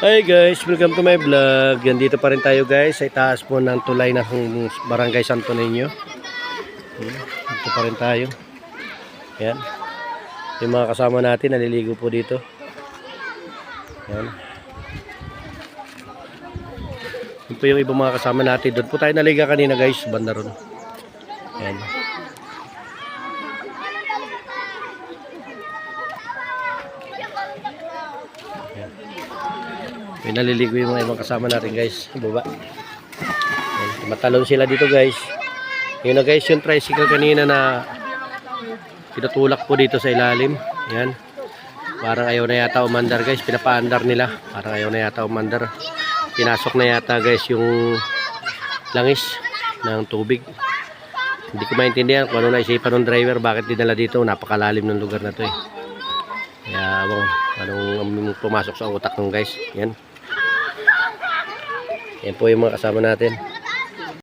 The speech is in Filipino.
Hi guys, welcome to my vlog. Yan, dito pa rin tayo guys sa itaas po ng tulay ng Barangay Santo Niño. Dito pa rin tayo. Yan. Yung mga kasama natin naliligo po dito. Yan. Yan po yung ibang mga kasama natin. Doon po tayo naliga kanina guys, banda ron. Yan. May naliligo yung mga ibang kasama natin guys, baba. Ayan, matalon sila dito guys. Yun na guys, yung tricycle kanina na pinatulak po dito sa ilalim. Yan. Parang ayaw na yata umandar guys, pinapaandar nila. Parang ayaw na yata umandar. Pinasok na yata guys yung langis ng tubig. Hindi ko maintindihan kung ano naisipan ng driver, bakit dinala dito. Napakalalim ng lugar na to eh. Kaya anong pumasok sa utak ng guys. Yan. Yan po yung mga kasama natin.